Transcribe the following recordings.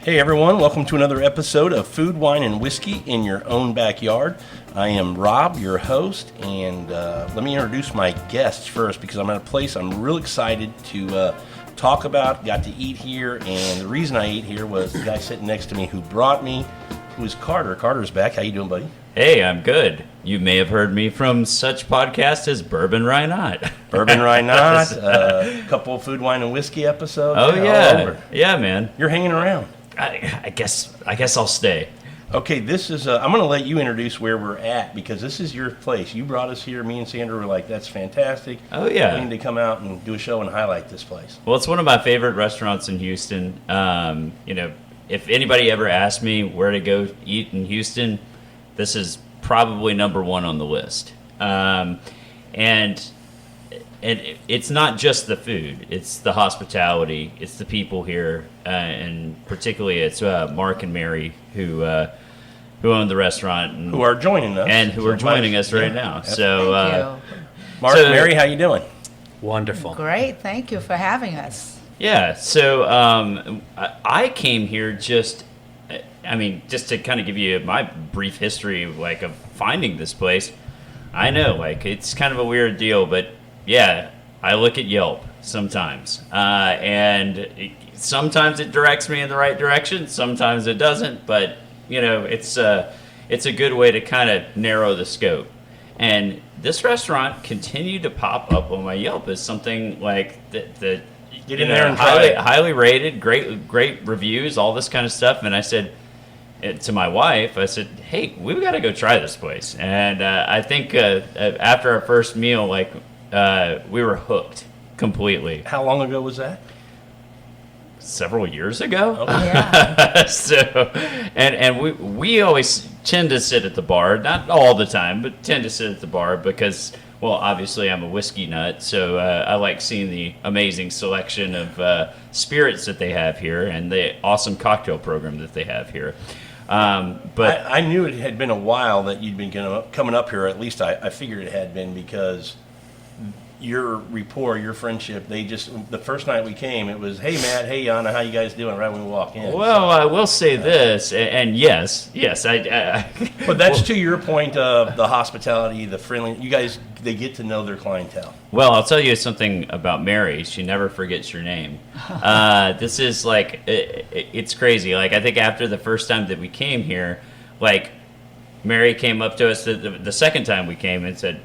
Hey everyone, welcome to another episode of Food, Wine, and Whiskey in Your Own Backyard. I am Rob, your host, and let me introduce my guests first because I'm at a place I'm real excited to talk about, got to eat here, and the reason I ate here was the guy sitting next to me who brought me, who is Carter. Carter's back. How you doing, buddy? Hey, I'm good. You may have heard me from such podcasts as Bourbon, Rye Not. Bourbon, Rye Not, a couple of Food, Wine, and Whiskey episodes. Oh, yeah. All over. Yeah, man. You're hanging around. I guess I'll stay. Okay, this is, I'm going to let you introduce where we're at because this is your place. You brought us here. Me and Sandra were like, that's fantastic. Oh, yeah. We need to come out and do a show and highlight this place. Well, it's one of my favorite restaurants in Houston. If anybody ever asked me where to go eat in Houston, this is probably number one on the list. And it's not just the food; it's the hospitality, it's the people here, and particularly it's Mark and Mary who own the restaurant, and who are joining us, right now. So, Thank you. Mark, Mary, how you doing? Wonderful. Great, thank you for having us. Yeah. So I came here just to kind of give you my brief history, of finding this place. I know, it's kind of a weird deal, but. Yeah, I look at Yelp sometimes, and sometimes it directs me in the right direction, sometimes it doesn't, but, it's a good way to kind of narrow the scope. And this restaurant continued to pop up on my Yelp as something that Get in there and try it. Highly rated, great reviews, all this kind of stuff, and I said to my wife, I said, hey, we've got to go try this place. And I think after our first meal, we were hooked completely. How long ago was that? Several years ago. Okay. Yeah. So, and we always tend to sit at the bar, not all the time, but tend to sit at the bar because, well, obviously I'm a whiskey nut, so I like seeing the amazing selection of spirits that they have here and the awesome cocktail program that they have here. But I knew it had been a while that you'd been coming up here. At least I figured it had been because your rapport, your friendship, the first night we came, it was, hey, Matt, hey, Yana, how you guys doing, right when we walk in. Well, I will say this, and yes, But that's to your point of the hospitality, the friendly, you guys, they get to know their clientele. Well, I'll tell you something about Mary. She never forgets your name. This is it's crazy. I think after the first time that we came here, Mary came up to us the second time we came and said,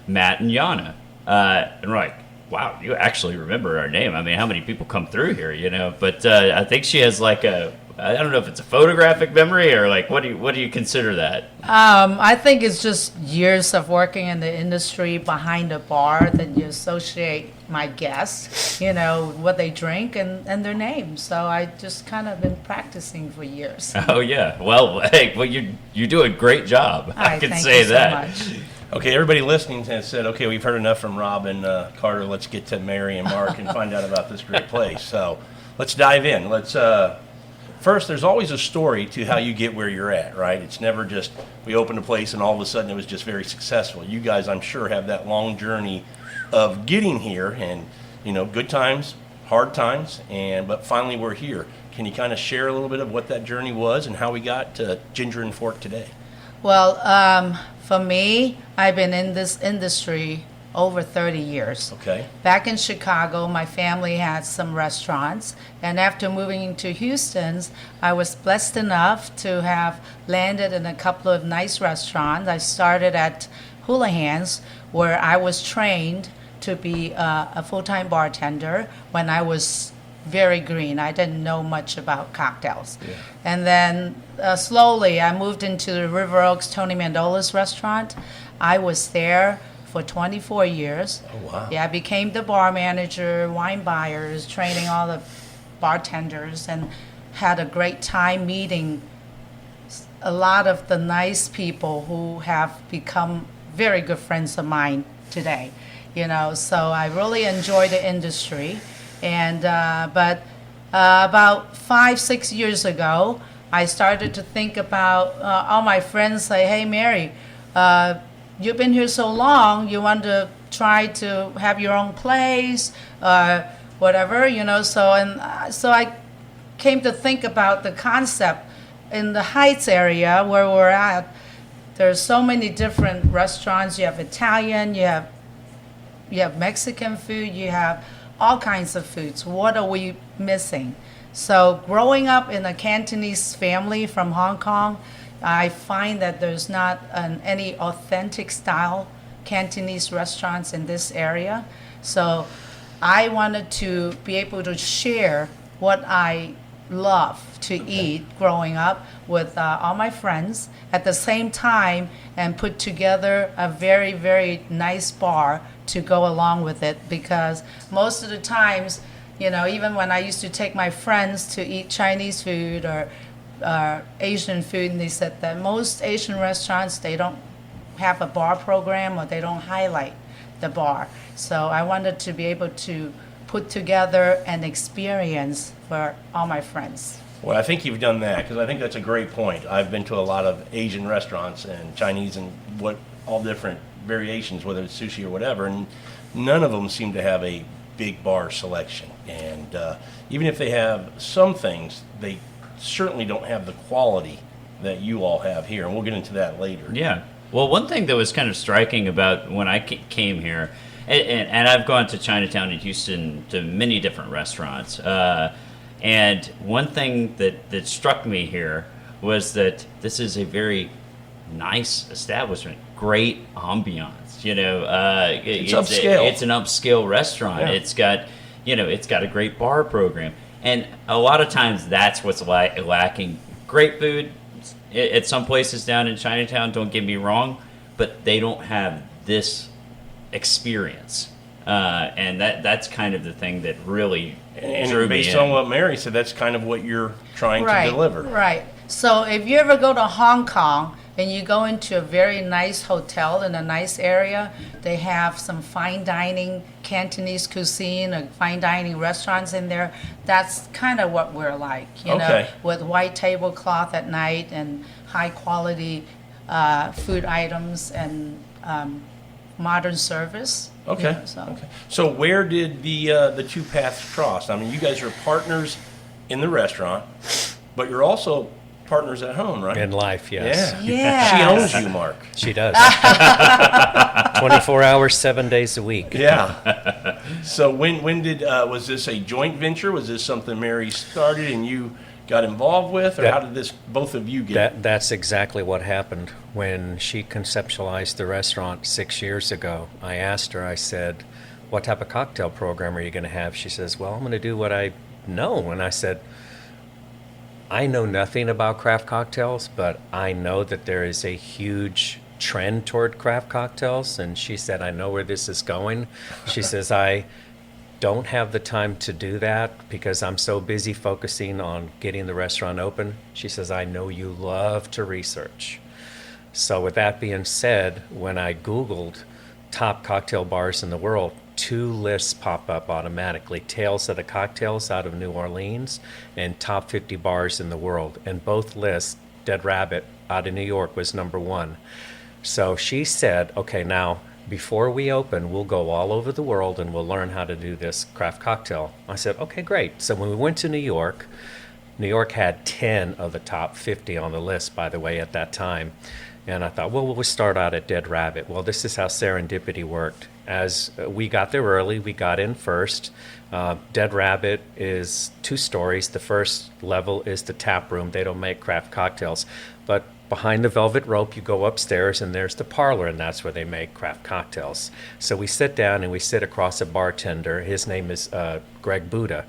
Matt and Yana. And we're like, wow, you actually remember our name. I mean, how many people come through here, But I think she has I don't know if it's a photographic memory or what do you consider that? I think it's just years of working in the industry behind the bar that you associate my guests, what they drink and their names. So I just kind of been practicing for years. Oh, yeah. Well, hey, you do a great job. I can say that. Thank you so much. Okay, everybody listening has said, okay, we've heard enough from Rob and Carter. Let's get to Mary and Mark and find out about this great place. So let's dive in. First, there's always a story to how you get where you're at, right? It's never just we opened a place and all of a sudden it was just very successful. You guys, I'm sure, have that long journey of getting here and, good times, hard times, but finally we're here. Can you kind of share a little bit of what that journey was and how we got to Ginger and Fork today? Well, for me, I've been in this industry over 30 years. Okay. Back in Chicago, my family had some restaurants, and after moving to Houston, I was blessed enough to have landed in a couple of nice restaurants. I started at Houlihan's, where I was trained to be a full-time bartender when I was very green. I didn't know much about cocktails. Yeah. And then slowly I moved into the River Oaks Tony Mandola's restaurant. I was there for 24 years. Oh, wow. Yeah, I became the bar manager, wine buyers, training all the bartenders, and had a great time meeting a lot of the nice people who have become very good friends of mine today. So I really enjoy the industry. And but about 5-6 years ago, I started to think about all my friends say, hey, Mary, you've been here so long, you want to try to have your own place, whatever, So I came to think about the concept in the Heights area where we're at. There's so many different restaurants. You have Italian, you have Mexican food, you have all kinds of foods. What are we missing? So growing up in a Cantonese family from Hong Kong, I find that there's not any authentic style Cantonese restaurants in this area. So I wanted to be able to share what I love to eat growing up with all my friends at the same time, and put together a very, very nice bar to go along with it, because most of the times, even when I used to take my friends to eat Chinese food or Asian food, and they said that most Asian restaurants, they don't have a bar program or they don't highlight the bar. So I wanted to be able to put together an experience for all my friends. Well, I think you've done that, because I think that's a great point. I've been to a lot of Asian restaurants and Chinese and all different variations, whether it's sushi or whatever, and none of them seem to have a big bar selection. And even if they have some things, they certainly don't have the quality that you all have here, and we'll get into that later. Yeah. Well, one thing that was kind of striking about when I came here, and I've gone to Chinatown in Houston to many different restaurants, and one thing that struck me here was that this is a very nice establishment, great ambiance. It's upscale. It's an upscale restaurant. Yeah. It's got a great bar program, and a lot of times that's what's lacking. Great food at some places down in Chinatown. Don't get me wrong, but they don't have this experience, and that's kind of the thing that really drew me based in. on what Mary said, that's kind of what you're trying to deliver. Right. So if you ever go to Hong Kong and you go into a very nice hotel in a nice area, they have some fine dining Cantonese cuisine or fine dining restaurants in there. That's kind of what we're like, with white tablecloth at night and high quality food items and modern service. Okay. So where did the two paths cross? I mean, you guys are partners in the restaurant, but you're also partners at home, right? In life, yes. Yeah. She owns you, Mark. She does. 24 hours, 7 days a week. Yeah. So when did was this a joint venture? Was this something Mary started and you got involved with, or how did this both of you get? That's exactly what happened. When she conceptualized the restaurant 6 years ago, I asked her, I said, what type of cocktail program are you going to have? She says, well, I'm going to do what I know. And I said, I know nothing about craft cocktails, but I know that there is a huge trend toward craft cocktails. And she said, I know where this is going. She says, I don't have the time to do that because I'm so busy focusing on getting the restaurant open. She says, I know you love to research. So with that being said, when I Googled top cocktail bars in the world, 2 lists pop up automatically: Tales of the Cocktails out of New Orleans and Top 50 Bars in the World. And both lists, Dead Rabbit out of New York was number 1. So she said, okay, now before we open, we'll go all over the world and we'll learn how to do this craft cocktail. I said, okay, great. So when we went to New York had 10 of the top 50 on the list, by the way, at that time. And I thought, well, we'll start out at Dead Rabbit. Well, this is how serendipity worked. As we got there early, we got in first. Dead Rabbit is 2 stories. The first level is the tap room. They don't make craft cocktails. But behind the velvet rope, you go upstairs, and there's the parlor, and that's where they make craft cocktails. So we sit down, and we sit across a bartender. His name is Greg Buddha.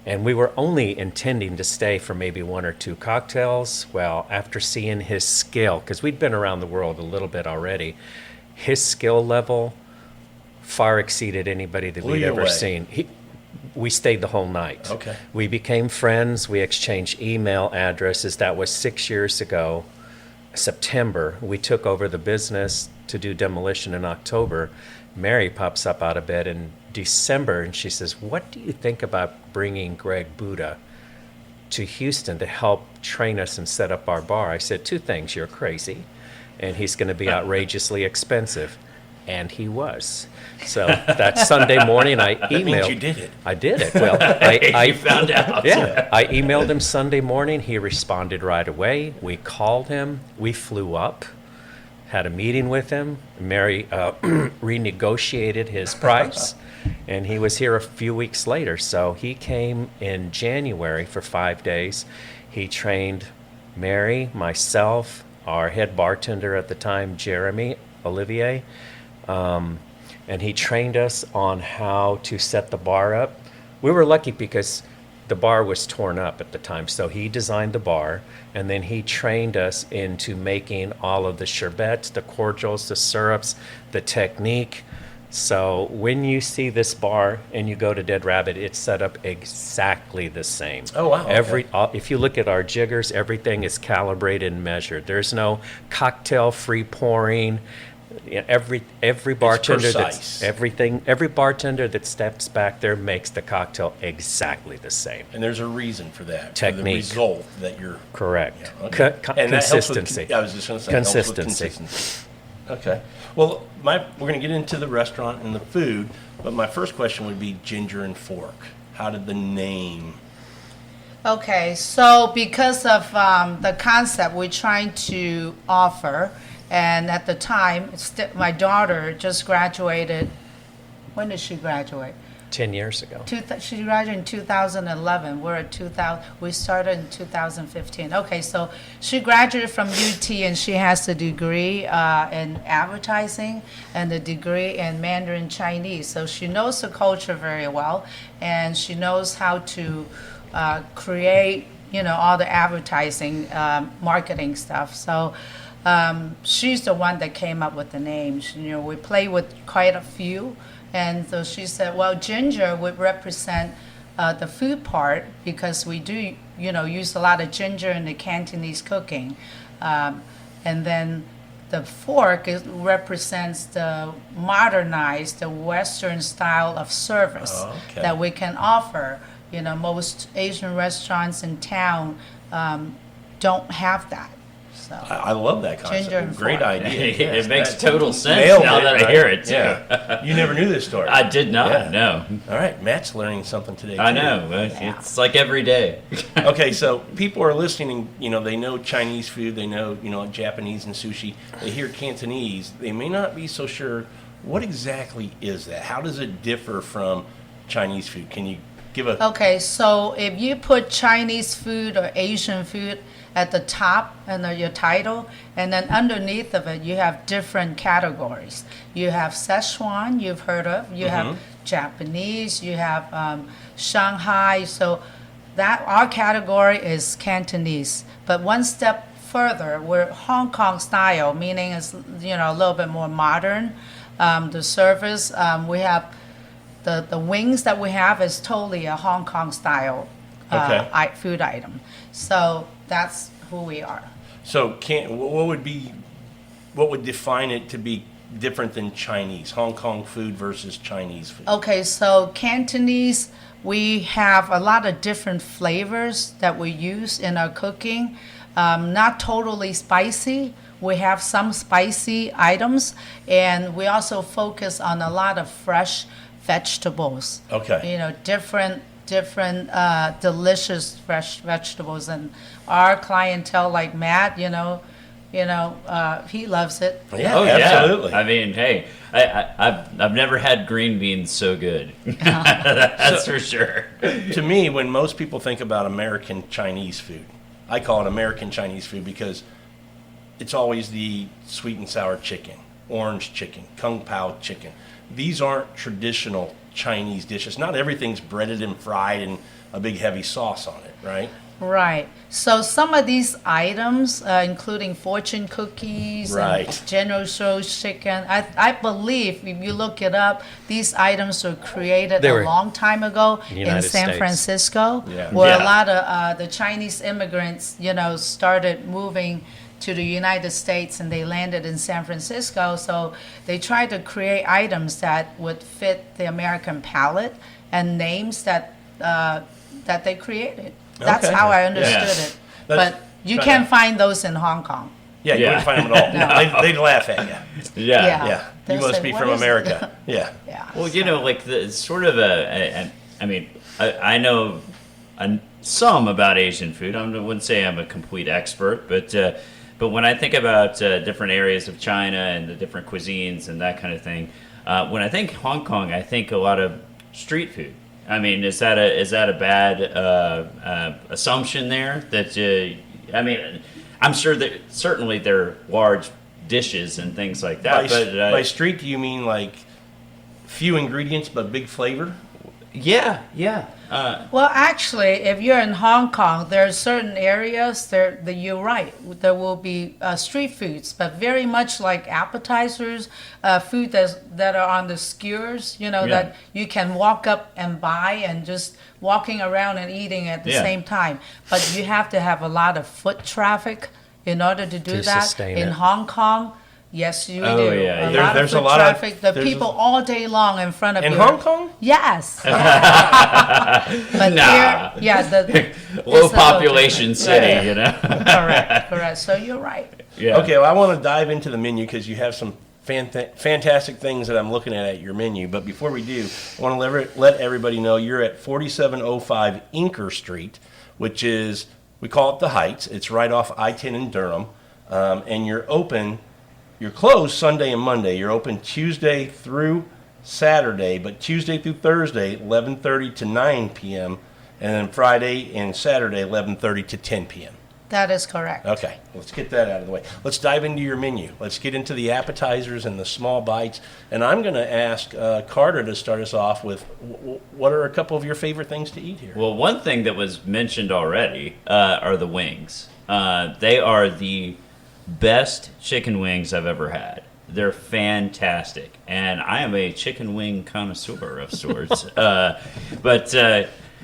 And we were only intending to stay for maybe 1 or 2 cocktails. Well, after seeing his skill, because we'd been around the world a little bit already, his skill level far exceeded anybody that we'd ever seen. We stayed the whole night. Okay. We became friends. We exchanged email addresses. That was 6 years ago. September, we took over the business to do demolition in October. Mary pops up out of bed in December, and she says, what do you think about bringing Greg Buddha to Houston to help train us and set up our bar? I said, 2 things. You're crazy, and he's going to be outrageously expensive. And he was. So that Sunday morning, I emailed. That means you did it. I did it. Well, I You found out. Yeah, I emailed him Sunday morning. He responded right away. We called him. We flew up, had a meeting with him. Mary renegotiated his price, and he was here a few weeks later. So he came in January for 5 days. He trained Mary, myself, our head bartender at the time, Jeremy Olivier, and he trained us on how to set the bar up. We were lucky because the bar was torn up at the time, so he designed the bar, and then he trained us into making all of the sherbets, the cordials, the syrups, the technique. So when you see this bar and you go to Dead Rabbit, it's set up exactly the same. Oh, wow, okay. If you look at our jiggers, everything is calibrated and measured. There's no cocktail free pouring. Every bartender precise. every bartender that steps back there makes the cocktail exactly the same. And there's a reason for that. Technique. For the result that you're. Correct. Yeah, okay. And that helps with- Consistency. I was just going to say. helps with Consistency. consistency. Okay. Well, we're going to get into the restaurant and the food, but my first question would be Ginger and Fork. How did the name? Okay, so because of the concept we're trying to offer, and at the time, my daughter just graduated. When did she graduate? 10 years ago. She graduated in 2011. We're at 2000. We started in 2015. Okay, so she graduated from UT and she has a degree in advertising and a degree in Mandarin Chinese. So she knows the culture very well, and she knows how to create, all the advertising, marketing stuff. So she's the one that came up with the names. We play with quite a few. And so she said, well, ginger would represent the food part because we do, use a lot of ginger in the Cantonese cooking. And then the fork represents the modernized, the Western style of service that we can offer. Most Asian restaurants in town don't have that. So I love that concept. Ginger and Great Fork. idea. It makes total sense Nailed now it, that I right? hear it, too. Yeah. You never knew this story. I did not, Yeah. no. All right. Matt's learning something today, I too. know. It's like every day. Okay, so people are listening, they know Chinese food, they know, Japanese and sushi. They hear Cantonese. They may not be so sure, what exactly is that? How does it differ from Chinese food? Can you give a... Okay, so if you put Chinese food or Asian food at the top under your title, and then underneath of it, you have different categories. You have Szechuan, you've heard of. You have Japanese. You have Shanghai. So that our category is Cantonese. But one step further, we're Hong Kong style, meaning it's a little bit more modern. The service, we have the wings that we have is totally a Hong Kong style food item. So that's who we are. So what would define it to be different than Chinese? Hong Kong food versus Chinese food? Okay, so Cantonese, we have a lot of different flavors that we use in our cooking. Not totally spicy. We have some spicy items, and we also focus on a lot of fresh vegetables. Okay. Different delicious fresh vegetables, and our clientele like Matt, he loves it. Yeah, Oh, absolutely. yeah. I mean, hey, I've never had green beans so good. That's for sure. To me, when most people think about American Chinese food, I call it American Chinese food because it's always the sweet and sour chicken, orange chicken, kung pao chicken. These aren't traditional Chinese dishes. Not everything's breaded and fried and a big heavy sauce on it, right? Right. So some of these items, including fortune cookies Right. and General Tso's chicken, I believe if you look it up, these items were created They a were long time ago in United San States. Francisco, Yeah. where Yeah. a lot of the Chinese immigrants, started moving to the United States, and they landed in San Francisco. So they tried to create items that would fit the American palate and names that they created. That's Okay. how I understood Yeah. it. That's But you kinda- can't find those in Hong Kong. Yeah, you Yeah. wouldn't find them at all. No. They'd laugh at you. Yeah. Yeah. Yeah, They'll you must say, be "What from is it?" America. Yeah. Yeah. Well, you know, like the sort of I mean, I know some about Asian food. I wouldn't say I'm a complete expert, but when I think about different areas of China and the different cuisines and that kind of thing, when I think Hong Kong, I think a lot of street food. I mean, is that a bad assumption there? That I mean, I'm sure that certainly there are large dishes and things like that. By street, do you mean like few ingredients but big flavor? Yeah. Well, actually, if you're in Hong Kong, there are certain areas that you're right. There will be street foods, but very much like appetizers, food that are on the skewers. You know, Yeah. that you can walk up and buy and just walking around and eating at the Yeah. same time. But you have to have a lot of foot traffic in order to do To that. sustain In it. Hong Kong, yes, you Oh, do. yeah, A yeah. lot There's of a foot lot of- traffic. The there's a- people all day long in front of In you. Hong Kong? Yes. But Nah. here, yeah, Low it's a population little city, Yeah. you know. correct. So you're right. Yeah. Okay, well, I want to dive into the menu because you have some fantastic things that I'm looking at your menu. But before we do, I want to let everybody know you're at 4705 Inker Street, which is, we call it the Heights. It's right off I-10 in Durham. And you're closed Sunday and Monday. You're open Tuesday through Saturday, but Tuesday through Thursday, 11:30 to 9 p.m., and then Friday and Saturday, 11:30 to 10 p.m. That is correct. Okay, let's get that out of the way. Let's dive into your menu. Let's get into the appetizers and the small bites. And I'm going to ask Carter to start us off with what are a couple of your favorite things to eat here? Well, one thing that was mentioned already are the wings. They are the best chicken wings I've ever had. They're fantastic, and I am a chicken wing connoisseur of sorts. But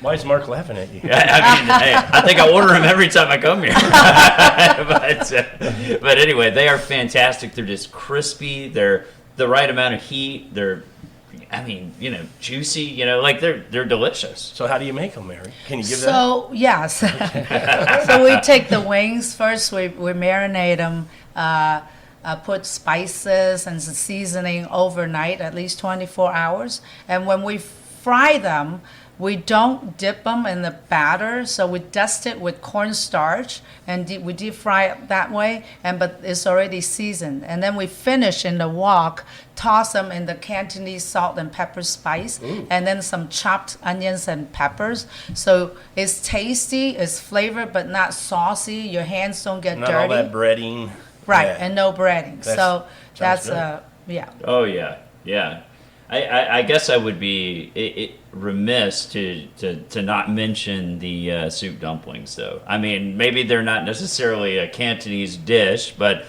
Why is Mark laughing at you? I mean, hey, I think I order them every time I come here. but anyway, they are fantastic. They're just crispy. They're the right amount of heat. They're, I mean, you know, juicy. You know, like they're delicious. So how do you make them, Mary? Can you give that? So yes, so we take the wings first. We marinate them, put spices and seasoning overnight, at least 24 hours. And when we fry them, we don't dip them in the batter, so we dust it with cornstarch and we deep fry it that way. But it's already seasoned, and then we finish in the wok, toss them in the Cantonese salt and pepper spice, and then some chopped onions and peppers. So it's tasty, it's flavored, but not saucy. Your hands don't get Not dirty. all that breading. Right, Yeah. and no breading. So Sounds that's good. yeah. Oh yeah. I guess I would be remiss to not mention the soup dumplings, though. I mean, maybe they're not necessarily a Cantonese dish, but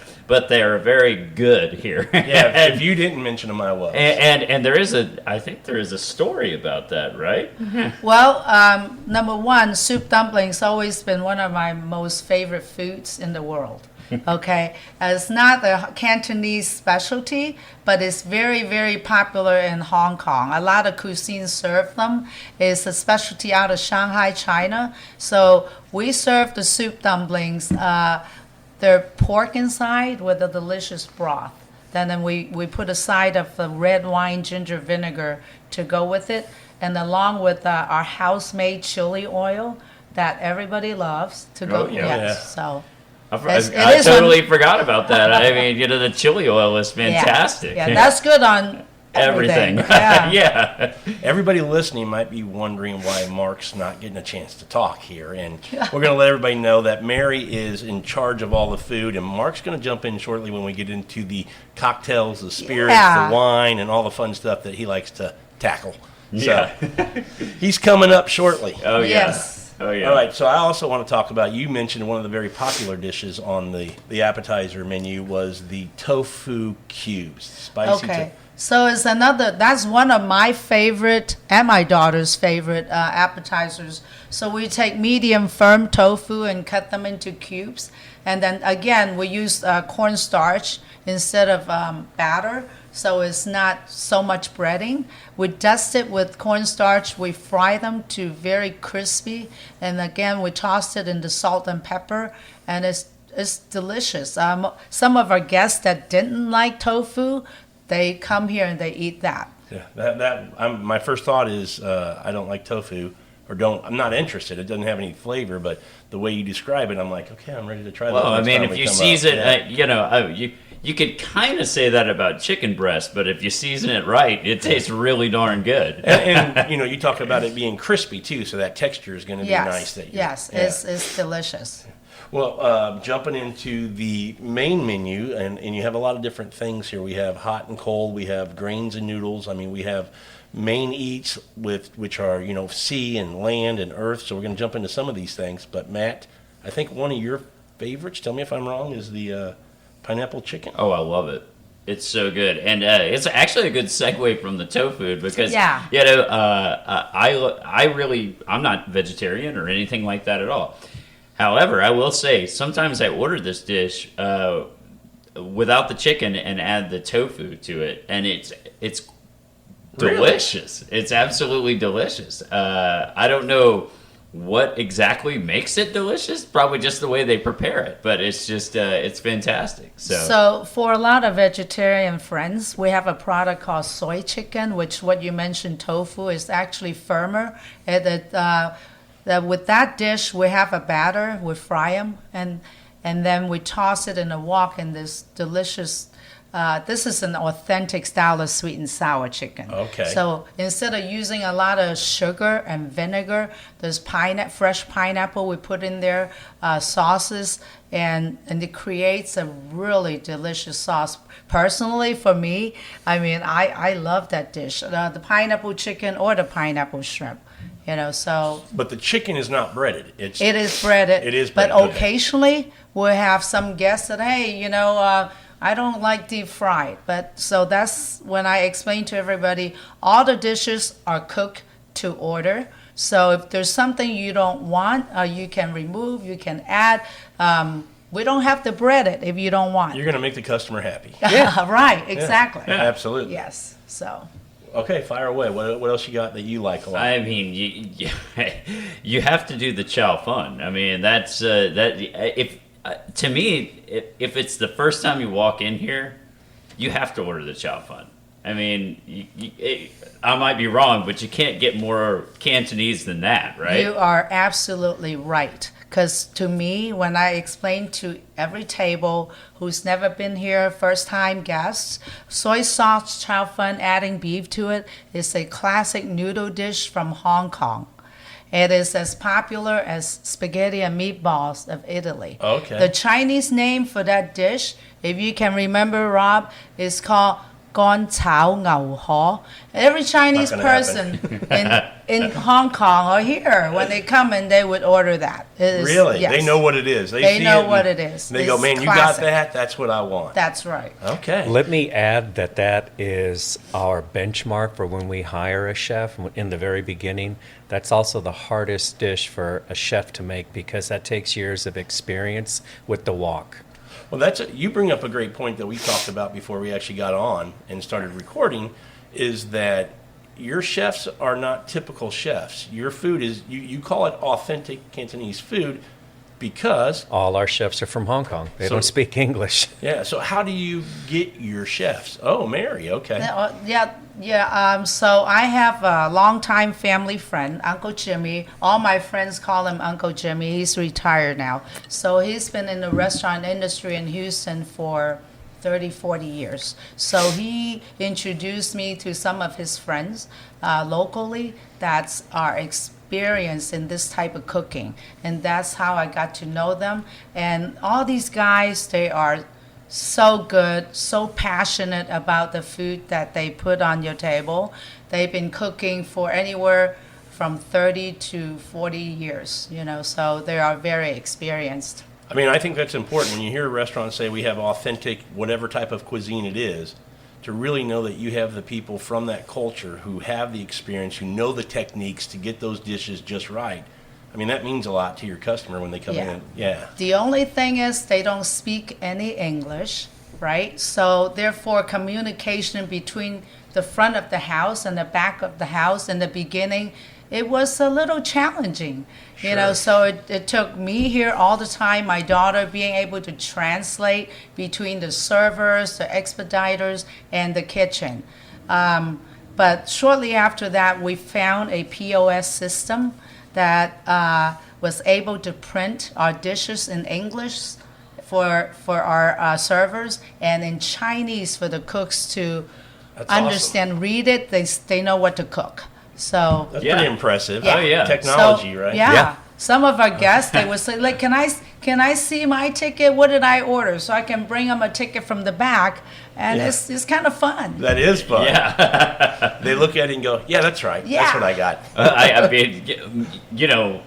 they are very good here. Yeah, if you didn't mention them, I will. And I think there is a story about that, right? Well, number one, soup dumplings always been one of my most favorite foods in the world. Okay, it's not a Cantonese specialty, but it's very, very popular in Hong Kong. A lot of cuisines serve them. It's a specialty out of Shanghai, China. So we serve the soup dumplings. They're pork inside with a delicious broth. Then we put a side of the red wine ginger vinegar to go with it, and along with our house-made chili oil that everybody loves to go. Oh, yeah. Yes, Yeah. so. I It is totally forgot about that. I mean, you know, the chili oil is fantastic. Yeah, that's good on everything. Yeah. Yeah. Everybody listening might be wondering why Mark's not getting a chance to talk here. And we're going to let everybody know that Mary is in charge of all the food, and Mark's going to jump in shortly when we get into the cocktails, the spirits, Yeah. the wine, and all the fun stuff that he likes to tackle. Yeah. So he's coming up shortly. Oh, yeah. Yes. Oh, yeah. All right, so I also want to talk about, you mentioned one of the very popular dishes on the appetizer menu was the tofu cubes. Spicy Okay. So it's that's one of my favorite and my daughter's favorite appetizers. So we take medium firm tofu and cut them into cubes. And then again, we use cornstarch instead of batter. So it's not so much breading. We dust it with cornstarch. We fry them to very crispy. And again, we toss it in the salt and pepper. And it's it's delicious. Some of our guests that didn't like tofu, they come here and they eat that. Yeah, my first thought is I don't like tofu, I'm not interested. It doesn't have any flavor, but the way you describe it, I'm like, okay, I'm ready to try that. Well, I next mean, time if we you come up. season, Yeah. you could kind of say that about chicken breast, but if you season it right, it tastes really darn good. and you talk about it being crispy too, so that texture is going to be nice. Yes, yeah. it's delicious. Well, jumping into the main menu, and you have a lot of different things here. We have hot and cold. We have grains and noodles. I mean, we have main eats which are sea and land and earth. So we're going to jump into some of these things. But Matt, I think one of your favorites, tell me if I'm wrong, is the pineapple chicken. Oh, I love it. It's so good, and it's actually a good segue from the tofu because I'm not vegetarian or anything like that at all. However, I will say sometimes I order this dish without the chicken and add the tofu to it, and it's delicious. Really? It's absolutely delicious. I don't know what exactly makes it delicious. Probably just the way they prepare it, but it's just it's fantastic. So for a lot of vegetarian friends, we have a product called soy chicken, which what you mentioned tofu is actually firmer. With that dish, we have a batter. We fry them, and then we toss it in a wok in this delicious. This is an authentic style of sweet and sour chicken. Okay. So instead of using a lot of sugar and vinegar, there's fresh pineapple we put in there, sauces, and it creates a really delicious sauce. Personally, for me, I mean, I love that dish, the pineapple chicken or the pineapple shrimp. So. But the chicken is not breaded. It is breaded. It is breaded. But occasionally we'll have some guests that, hey, I don't like deep fried. But so that's when I explain to everybody, all the dishes are cooked to order. So if there's something you don't want, you can remove, you can add. We don't have to bread it if you don't want. You're going to make the customer happy. Yeah. Right, exactly. Yeah, absolutely. Yes, so. Okay, fire away. What else you got that you like a lot? I mean, you have to do the chow fun. I mean, that's to me, if it's the first time you walk in here, you have to order the chow fun. I mean, I might be wrong, but you can't get more Cantonese than that, right? You are absolutely right. Because to me, when I explain to every table who's never been here, first-time guests, soy sauce chow fun, adding beef to it, is a classic noodle dish from Hong Kong. It is as popular as spaghetti and meatballs of Italy. Okay. The Chinese name for that dish, if you can remember, Rob, is called Gong Cao Ngao Ho. Every Chinese person in Hong Kong or here, when they come in, they would order that. Really? Yes. They know what it is. They see know it what it is. They go, It's man, you classic. got that? That's what I want. That's right. Okay. Let me add that is our benchmark for when we hire a chef in the very beginning. That's also the hardest dish for a chef to make because that takes years of experience with the wok. Well, you bring up a great point that we talked about before we actually got on and started recording, is that your chefs are not typical chefs. Your food is, you call it authentic Cantonese food because... All our chefs are from Hong Kong. They don't speak English. Yeah, so how do you get your chefs? Oh, Mary, okay. So I have a longtime family friend, Uncle Jimmy. All my friends call him Uncle Jimmy. He's retired now. So he's been in the restaurant industry in Houston for 30, 40 years. So he introduced me to some of his friends locally that are experienced in this type of cooking. And that's how I got to know them. And all these guys, they are so good, so passionate about the food that they put on your table. They've been cooking for anywhere from 30 to 40 years, so they are very experienced. I mean, I think that's important. When you hear a restaurant say we have authentic, whatever type of cuisine it is, to really know that you have the people from that culture who have the experience, who know the techniques to get those dishes just right. I mean, that means a lot to your customer when they come in. Yeah. The only thing is they don't speak any English, right? So therefore, communication between the front of the house and the back of the house in the beginning it was a little challenging, you know, Sure. so it took me here all the time, my daughter being able to translate between the servers, the expediters, and the kitchen. But shortly after that, we found a POS system that was able to print our dishes in English for our servers and in Chinese for the cooks to That's awesome. understand, read it, they know what to cook. So That's Yeah. pretty impressive. Yeah. Oh, yeah. Technology, so, right? Yeah. Yeah. Some of our guests, they would say, like, can I see my ticket? What did I order? So I can bring them a ticket from the back, and Yeah. it's kind of fun. That is fun. Yeah. They look at it and go, yeah, that's right. That's Yeah. what I got. I mean, you know,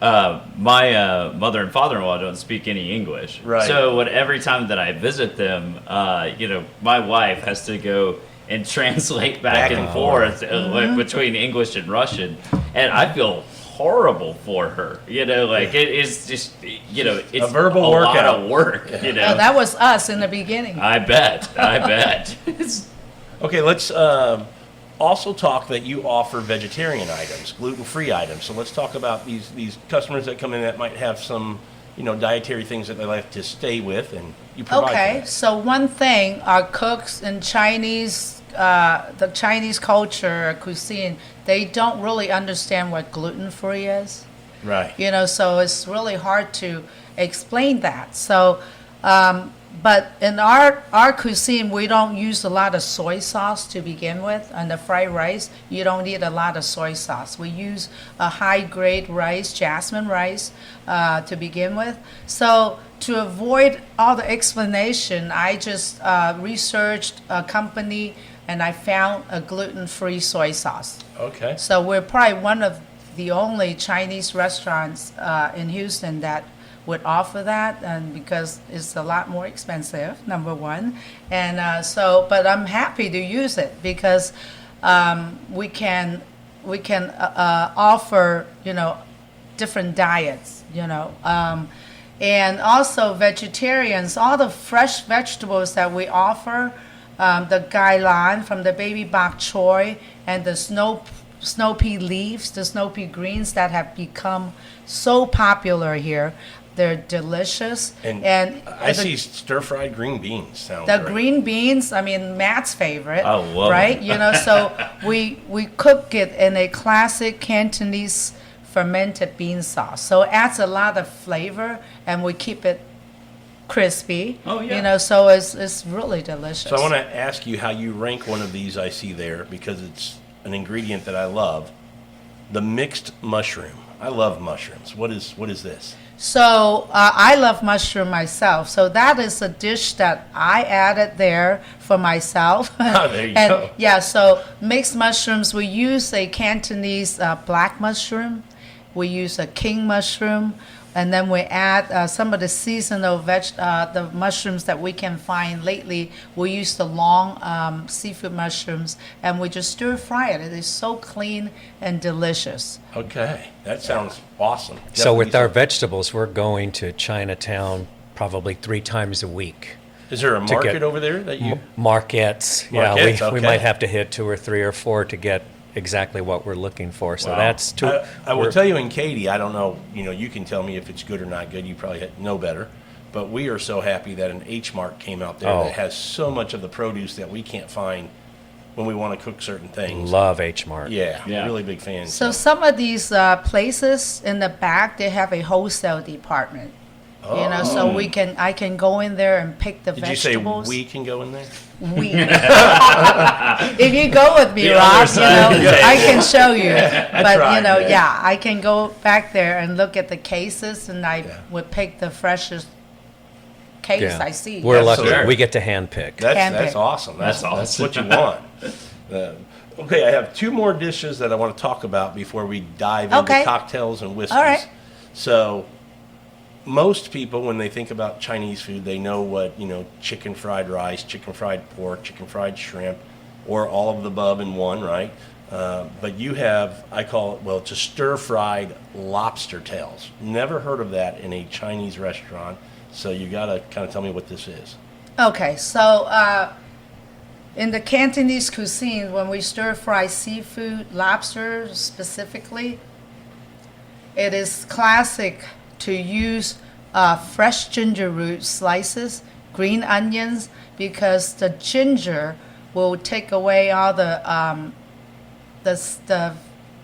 my mother and father-in-law don't speak any English. Right. So every time that I visit them, you know, my wife has to go and translate back and forth like, between English and Russian, and I feel horrible for her. You know, like it is just, you know, it's A verbal a lot workout. of work. You know, Oh, that was us in the beginning. I bet. I bet. Okay, let's also talk that you offer vegetarian items, gluten-free items. So let's talk about these customers that come in that might have some, you know, dietary things that they like to stay with, and you provide for Okay, them. so one thing, our cooks in Chinese, the Chinese culture, cuisine, they don't really understand what gluten-free is. Right. You know, so it's really hard to explain that. So, but in our cuisine, we don't use a lot of soy sauce to begin with. On the fried rice, you don't need a lot of soy sauce. We use a high-grade rice, jasmine rice, to begin with. So to avoid all the explanation, I just researched a company and I found a gluten-free soy sauce. Okay. So we're probably one of the only Chinese restaurants in Houston that would offer that, and because it's a lot more expensive, number one, and but I'm happy to use it because we can offer, you know, different diets, you know, and also vegetarians, all the fresh vegetables that we offer, the gailan from the baby bok choy and the snow pea leaves, the snow pea greens that have become so popular here. They're delicious. And the, I see stir-fried green beans. Sound the great. green beans, I mean, Matt's favorite. I love right? them. You know, so we cook it in a classic Cantonese fermented bean sauce. So it adds a lot of flavor, and we keep it crispy. Oh, yeah. You know, so it's really delicious. So I want to ask you how you rank one of these I see there, because it's an ingredient that I love. The mixed mushroom. I love mushrooms. What is this? So I love mushroom myself. So that is a dish that I added there for myself. Oh, there you and go. yeah, so mixed mushrooms. We use a Cantonese black mushroom. We use a king mushroom, and then we add some of the seasonal the mushrooms that we can find lately. We use the long seafood mushrooms, and we just stir fry it. It is so clean and delicious. Okay, that sounds awesome. So with our Definitely vegetables, we're going to Chinatown probably 3 times a week. is there a to market get over there that you? Marquettes. Marquettes, Yeah, we okay. might have to hit 2 or 3 or 4 to get exactly what we're looking for. So Wow. that's two. I will tell you, in Katy, I don't know. You know, you can tell me if it's good or not good. You probably know better. But we are so happy that an H Mart came out there Oh. that has so much of the produce that we can't find when we want to cook certain things. Love H Mart. Yeah, Yeah. really big fan. So some of these places in the back, they have a wholesale department. You know, so I can go in there and pick the Did you say vegetables. we can go in there? We. If you go with me, The Rob, other you side know, of the I can show you. But right, you know, yeah. yeah, I can go back there and look at the cases, and I Yeah. would pick the freshest case Yeah. I see. We're That's lucky. so- We get to hand pick. That's Handpicked. awesome. That's That's what you want. Okay, I have 2 more dishes that I want to talk about before we dive into Okay. cocktails and whiskeys. All right. So, most people, when they think about Chinese food, they know what, you know, chicken fried rice, chicken fried pork, chicken fried shrimp, or all of the above in one, right? But you have, I call it, well, it's a stir-fried lobster tails. Never heard of that in a Chinese restaurant, so you got to kind of tell me what this is. Okay, so in the Cantonese cuisine, when we stir fry seafood, lobster specifically, it is classic to use fresh ginger root slices, green onions, because the ginger will take away all the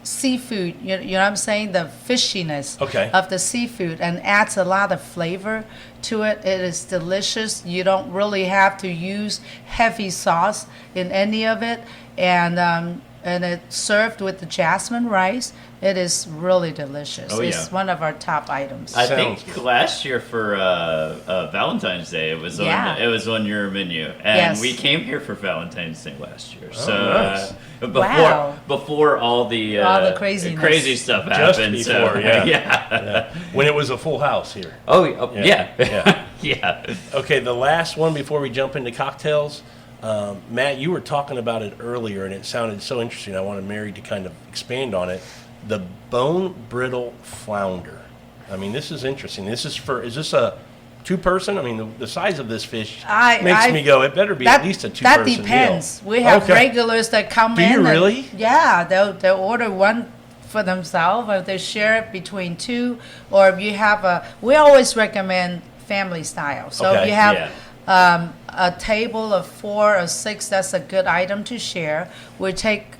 seafood, you know what I'm saying? The fishiness Okay. of the seafood, and adds a lot of flavor to it. It is delicious. You don't really have to use heavy sauce in any of it. And it's served with the jasmine rice. It is really delicious. Oh, It's yeah. one of our top items. I Sounds think good. last year for Valentine's Day, it was Yeah. on your menu, and Yes. we came here for Valentine's Day last year. So nice. before all the craziness. crazy stuff Just happened. before, so, yeah. yeah. When it was a full house here. Yeah. Yeah. Yeah. Okay, the last one before we jump into cocktails. Matt, you were talking about it earlier, and it sounded so interesting. I wanted Mary to kind of expand on it. The bone brittle flounder. I mean, this is interesting. Is this a two-person? I mean, the size of this fish makes me go, it better be at least a two-person That meal. depends. We have Okay. regulars that come Do in. you really? Yeah, they'll order one for themselves, or they share it between two, or if you have we always recommend family style. So if Okay, you have yeah. a table of 4 or 6, that's a good item to share. We take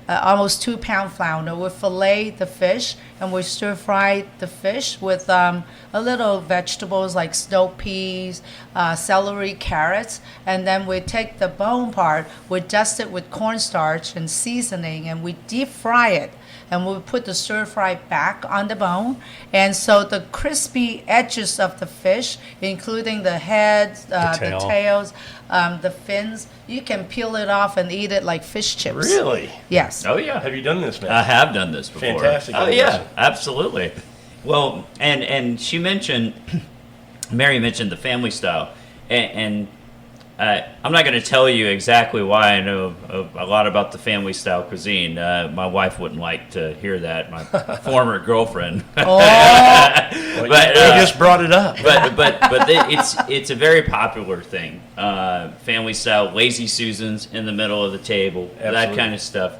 almost 2-pound flounder. We fillet the fish, and we stir fry the fish with a little vegetables like snow peas, celery, carrots, and then we take the bone part, we dust it with cornstarch and seasoning, and we deep fry it. And we'll put the stir fry back on the bone. And so the crispy edges of the fish, including the heads, the tails, the fins, you can peel it off and eat it like fish chips. Really? Yes. Oh yeah. Have you done this, Matt? I have done this before. Fantastic. Oh yeah, absolutely. Well, and she mentioned, Mary mentioned the family style, and I'm not going to tell you exactly why I know a lot about the family style cuisine. My wife wouldn't like to hear that. My former girlfriend. Oh, Well, But, you just brought it up. but it's a very popular thing. Family style, lazy susans in the middle of the table, that Absolutely. kind of stuff.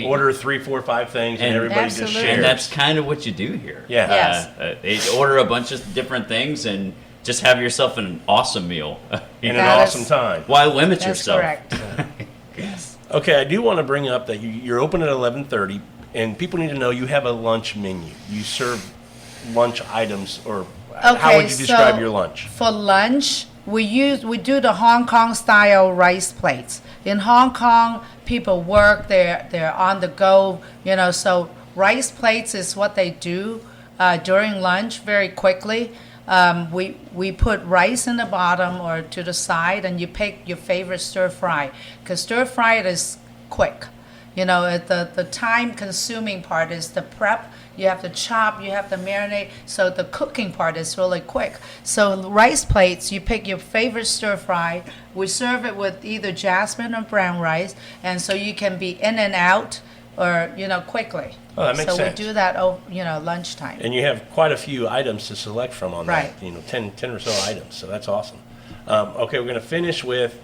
Order 3, 4, 5 things, and And- everybody just Absolutely. shares. and that's kind of what you do here. Yeah. Yes. They order a bunch of different things and just have yourself an awesome meal. in an That awesome is- time. Why limit that's yourself? correct. Yes. Okay, I do want to bring up that you're open at 11:30, and people need to know you have a lunch menu. You serve lunch items, or how would you describe your lunch? For lunch, we do the Hong Kong style rice plates. In Hong Kong, people work, they're on the go, so rice plates is what they do during lunch very quickly. We put rice in the bottom or to the side, and you pick your favorite stir fry, because stir fry it is quick. The time consuming part is the prep. You have to chop, you have to marinate, so the cooking part is really quick. So rice plates, you pick your favorite stir fry. We serve it with either jasmine or brown rice, and so you can be in and out, or quickly. Oh, that makes sense. So we do that lunchtime. And you have quite a few items to select from on Right. that. 10 or so items. So that's awesome. Okay, we're going to finish with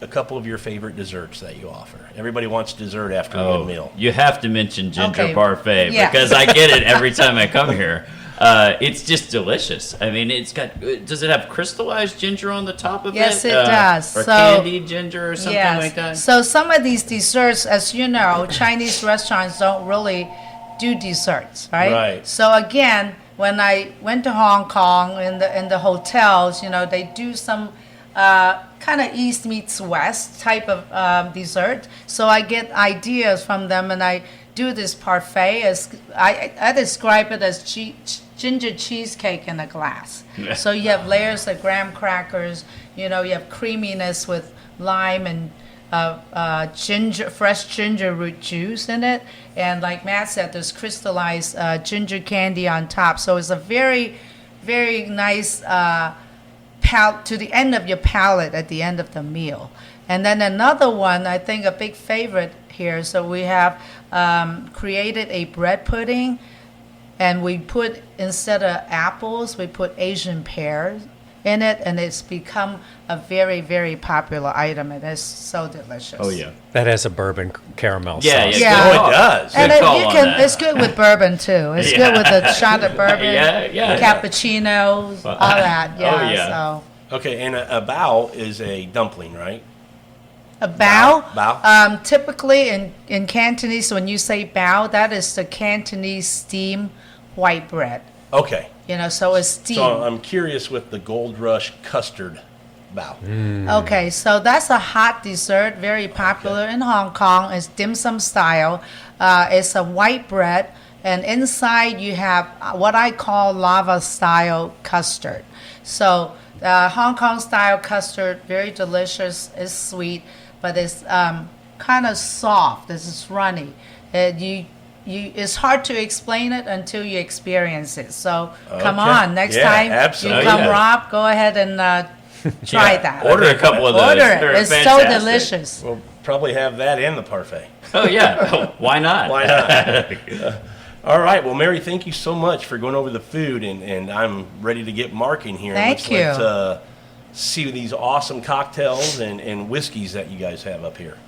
a couple of your favorite desserts that you offer. Everybody wants dessert after a good meal. You have to mention ginger Okay. parfait Yeah. because I get it every time I come here. It's just delicious. I mean, does it have crystallized ginger on the top of it? Yes, it does. Or So- candied ginger or something Yes. like that? So some of these desserts, as you know, Chinese restaurants don't really do desserts, right? Right. So again, when I went to Hong Kong in the hotels, they do some kind of East meets West type of dessert. So I get ideas from them, and I do this parfait. As I describe it as ginger cheesecake in a glass. Yeah. So you have layers of graham crackers. You have creaminess with lime and fresh ginger root juice in it, and like Matt said, there's crystallized ginger candy on top. So it's a very, very nice to the end of your palate at the end of the meal. And then another one, I think a big favorite here. So we have created a bread pudding, and we put, instead of apples, we put Asian pears in it, and it's become a very, very popular item. It is so delicious. Oh yeah. That has a bourbon caramel Yeah, sauce. Yeah. Oh, it does. And Good it, call you on can, that. it's good with bourbon too. It's Yeah. good with a shot of bourbon, Yeah. cappuccinos, all that. Yeah. Oh, yeah. So Okay, and a bao is a dumpling, right? a bao. Bao. Typically in Cantonese, when you say bao, that is the Cantonese steam white bread. Okay. So it's steam. So I'm curious with the Gold Rush custard bao. Okay, so that's a hot dessert, very popular in Hong Kong. It's dim sum style. It's a white bread, and inside you have what I call lava style custard. So Hong Kong style custard, very delicious. It's sweet, but it's kind of soft. It's runny. It's hard to explain it until you experience it. So come Okay. on, next Yeah, time absolutely. you come, Yeah. Rob, go ahead and try Yeah. that. Order a couple of those. Order it. They're It's so fantastic. delicious. We'll probably have that in the parfait. Oh yeah. Why not? Why not? All right. Well, Mary, thank you so much for going over the food, and I'm ready to get Mark in here. Thank you. Let's see these awesome cocktails and whiskeys that you guys have up here.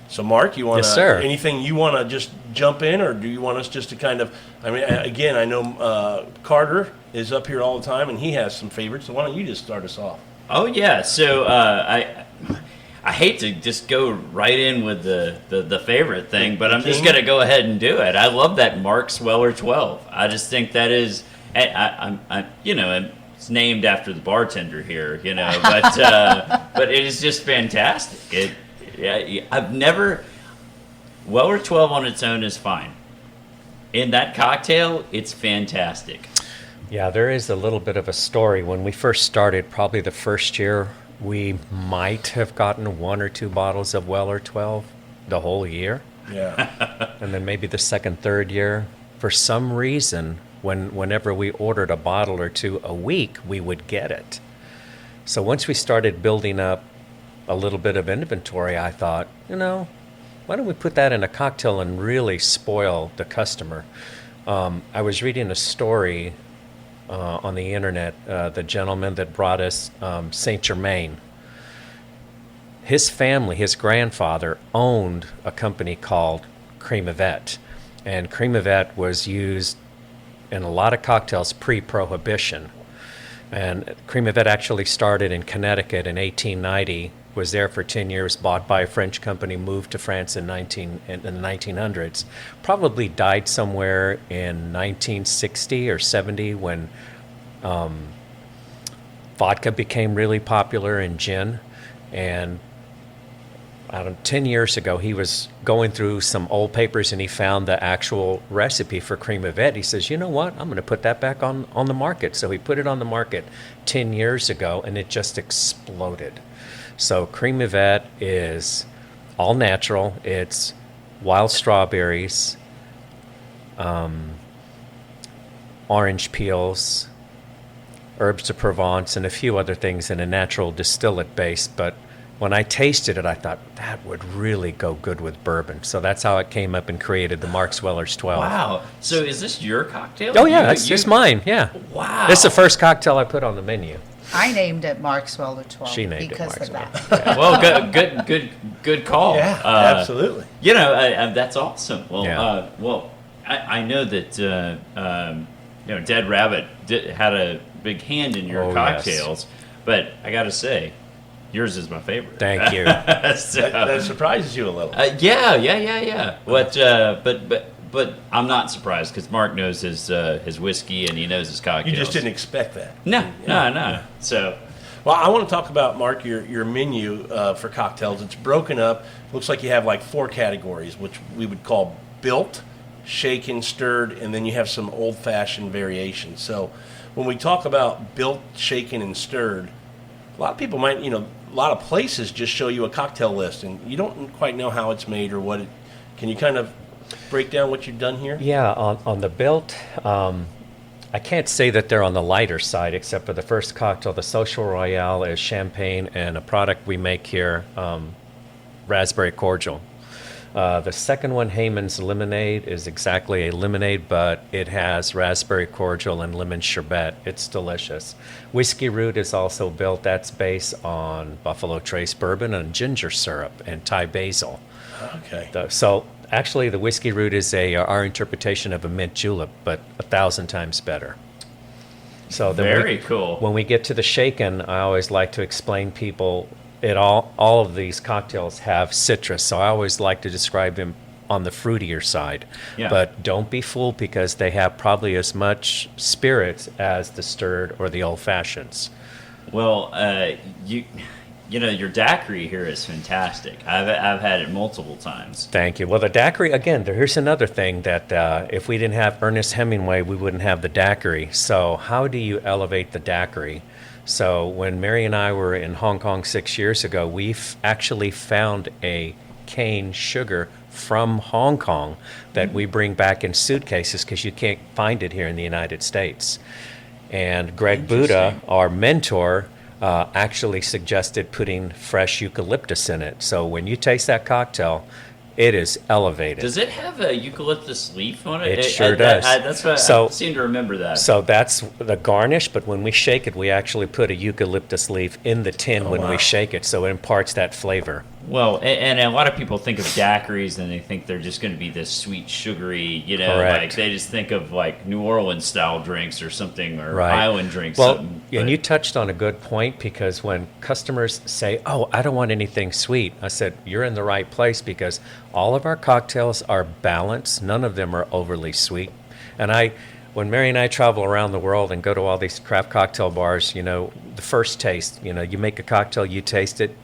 So, Mark, you want to, Yes, sir. anything you want to just jump in, or do you want us just to kind of, I mean, again, I know Carter is up here all the time, and he has some favorites, so why don't you just start us off? Oh yeah. So I hate to just go right in with the favorite thing, but I'm just King? gonna go ahead and do it. I love that Mark's Weller 12. I just think that is, it's named after the bartender here, but it is just fantastic. I've never Weller 12 on its own is fine. In that cocktail, it's fantastic. Yeah, there is a little bit of a story. When we first started, probably the first year, we might have gotten 1 or 2 bottles of Weller 12 the whole year. Yeah. And then maybe the second, third year, for some reason, whenever we ordered a bottle or 2 a week, we would get it. So once we started building up a little bit of inventory, I thought, why don't we put that in a cocktail and really spoil the customer? I was reading a story on the internet, the gentleman that brought us Saint Germain. His family, his grandfather, owned a company called Cream Yvette, and Cream Yvette was used in a lot of cocktails pre-Prohibition. And Cream Yvette actually started in Connecticut in 1890, was there for 10 years, bought by a French company, moved to France in the 1900s. Probably died somewhere in 1960 or 70 when vodka became really popular and gin. And 10 years ago, he was going through some old papers and he found the actual recipe for Cream Yvette. He says, you know what, I'm going to put that back on the market. So he put it on the market 10 years ago and it just exploded. So Cream Yvette is all natural. It's wild strawberries, orange peels, herbs of Provence, and a few other things in a natural distillate base. But when I tasted it, I thought that would really go good with bourbon. So that's how it came up and created the Mark's Weller's 12. Wow. So is this your cocktail? Oh, yeah, that's just mine, yeah. Wow. This is the first cocktail I put on the menu. I named it Mark's Weller 12 She named it because Mark's of that. Weller. Well, good call. Yeah, absolutely. That's awesome. Well, Yeah. I know that Dead Rabbit had a big hand in your Oh, yes. cocktails, but I got to say, yours is my favorite. Thank you. So, That surprises you a little. yeah. But I'm not surprised because Mark knows his whiskey and he knows his cocktails. You just didn't expect that. No. So. Well, I want to talk about, Mark, your menu for cocktails. It's broken up. Looks like you have like 4 categories, which we would call built, shaken, stirred, and then you have some old-fashioned variations. So when we talk about built, shaken, and stirred, a lot of people might, a lot of places just show you a cocktail list, and you don't quite know how it's made or what it. Can you kind of break down what you've done here? Yeah, on the built, I can't say that they're on the lighter side, except for the first cocktail, the Social Royale, is champagne and a product we make here, raspberry cordial. The second one, Heyman's Lemonade, is exactly a lemonade, but it has raspberry cordial and lemon sherbet. It's delicious. Whiskey Root is also built. That's based on Buffalo Trace bourbon and ginger syrup and Thai basil. Okay. So actually, the Whiskey Root is our interpretation of a mint julep, but 1,000 times better. So Very cool. When we get to the shaken, I always like to explain people. All of these cocktails have citrus, so I always like to describe them on the fruitier side. Yeah. But don't be fooled, because they have probably as much spirits as the stirred or the old fashions. Well, you know, your daiquiri here is fantastic. I've had it multiple times. Thank you. Well, the daiquiri, again, here's another thing that if we didn't have Ernest Hemingway, we wouldn't have the daiquiri. So how do you elevate the daiquiri? So when Mary and I were in Hong Kong 6 years ago, we actually found a cane sugar from Hong Kong that we bring back in suitcases because you can't find it here in the United States. And Greg Buddha, our mentor, actually suggested putting fresh eucalyptus in it. So when you taste that cocktail, it is elevated. Does it have a eucalyptus leaf on it? It sure does. That's what I seem to remember that. So that's the garnish, but when we shake it, we actually put a eucalyptus leaf in the tin when we shake it, so it imparts that flavor. Well, and a lot of people think of daiquiris and they think they're just going to be this sweet, sugary, Correct. like they just think of like New Orleans style drinks or something, or Right. island drinks. Well, something. and you touched on a good point, because when customers say, "Oh, I don't want anything sweet," I said, "You're in the right place," because all of our cocktails are balanced. None of them are overly sweet. And when Mary and I travel around the world and go to all these craft cocktail bars, the first taste, you make a cocktail, you taste it.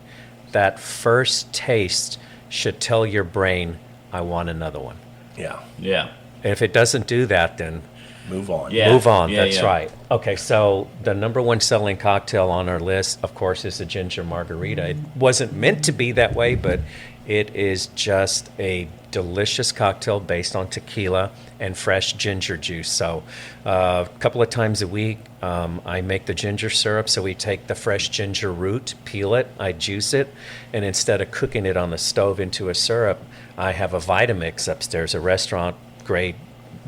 That first taste should tell your brain, "I want another one." Yeah. Yeah. And if it doesn't do that, then Move on. Yeah. move on. Yeah, That's yeah. right. Okay, so the number one selling cocktail on our list, of course, is the ginger margarita. It wasn't meant to be that way, but it is just a delicious cocktail based on tequila and fresh ginger juice. So a couple of times a week, I make the ginger syrup. So we take the fresh ginger root, peel it, I juice it, and instead of cooking it on the stove into a syrup, I have a Vitamix upstairs, a restaurant grade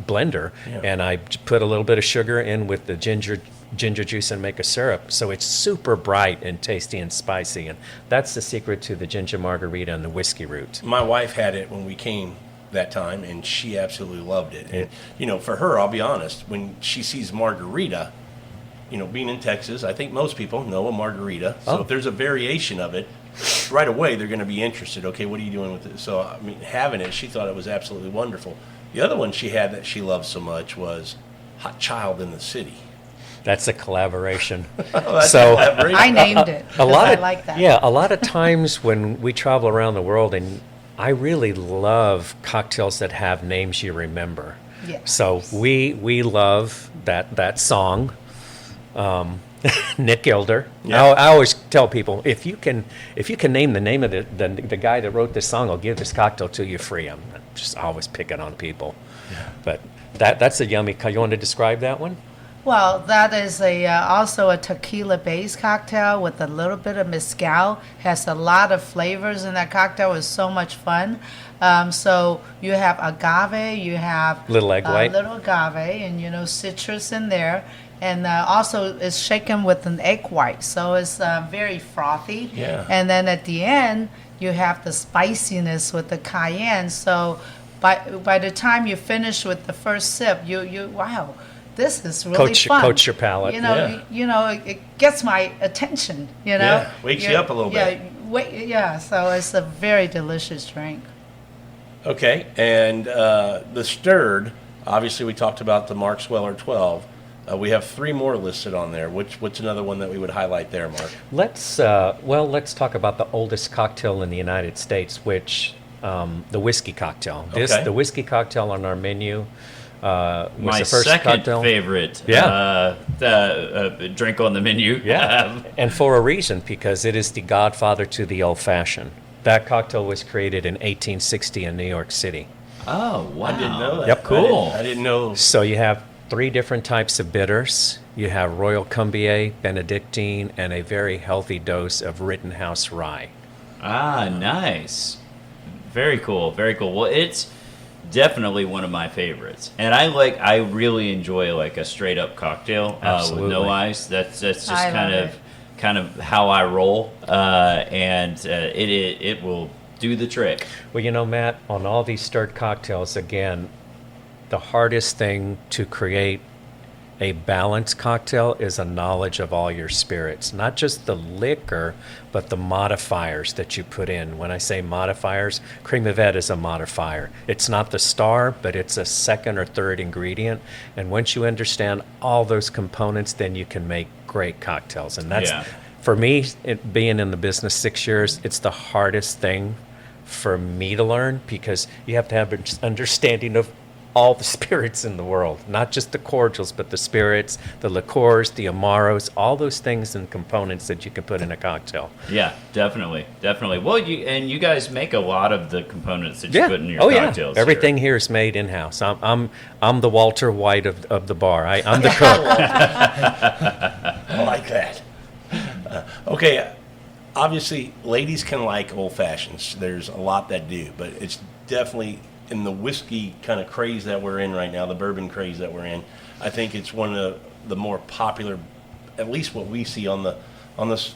blender, and I put a little bit of sugar in with the ginger juice and make a syrup. So it's super bright and tasty and spicy, and that's the secret to the ginger margarita and the Whiskey Root. My wife had it when we came that time, and she absolutely loved it. And, for her, I'll be honest, when she sees margarita, being in Texas, I think most people know a margarita. So if there's a variation of it, right away they're going to be interested. Okay, what are you doing with it? So, having it, she thought it was absolutely wonderful. The other one she had that she loved so much was Hot Child in the City. That's a collaboration. So I named it. a lot I of like that. Yeah, a lot of times when we travel around the world, and I really love cocktails that have names you remember. Yes. So we love that song, Nick Gilder. Yeah. I always tell people, if you can name the name of the guy that wrote this song, I'll give this cocktail to you free. I'm just always picking on people. Yeah. But that's a yummy. You want to describe that one? Well, that is also a tequila-based cocktail with a little bit of mezcal. Has a lot of flavors in that cocktail. It's so much fun. So you have agave, you have Little egg white. little agave, and citrus in there, and also it's shaken with an egg white, so it's very frothy. Yeah. And then at the end, you have the spiciness with the cayenne. So by the time you finish with the first sip, you wow. This is really fun. Coats your palate. It gets my attention. Yeah, wakes you up a little bit. Yeah. So it's a very delicious drink. Okay, and the stirred, obviously we talked about the Mark Sweller 12. We have 3 more listed on there. What's another one that we would highlight there, Mark? Let's talk about the oldest cocktail in the United States, which the whiskey cocktail. Okay. The whiskey cocktail on our menu was My the first second cocktail. favorite drink on the menu. Yeah, and for a reason, because it is the godfather to the old fashioned. That cocktail was created in 1860 in New York City. Oh, wow. I didn't know that. Yep, cool. I didn't know. So you have 3 different types of bitters. You have Royal Combier, Benedictine, and a very healthy dose of Rittenhouse rye. Ah, nice. Very cool. Very cool. Well, it's definitely one of my favorites, and I really enjoy like a straight up cocktail with Absolutely. no ice. That's just I love kind of how I roll, and it will do the trick. Well, you know, Matt, on all these stirred cocktails, again, the hardest thing to create a balanced cocktail is a knowledge of all your spirits, not just the liquor, but the modifiers that you put in. When I say modifiers, cream of Ed is a modifier. It's not the star, but it's a second or third ingredient. And once you understand all those components, then you can make great cocktails. And that's, Yeah. for me, being in the business 6 years, it's the hardest thing for me to learn, because you have to have an understanding of all the spirits in the world, not just the cordials, but the spirits, the liqueurs, the amaros, all those things and components that you can put in a cocktail. Yeah, definitely. Well, you guys make a lot of the components that you put in your cocktails. Yeah. Everything here is made in house. I'm the Walter White of the bar. I'm the cook. I like that. Okay, obviously, ladies can like old fashions. There's a lot that do, but it's definitely in the whiskey kind of craze that we're in right now, the bourbon craze that we're in. I think it's one of the more popular, at least what we see on the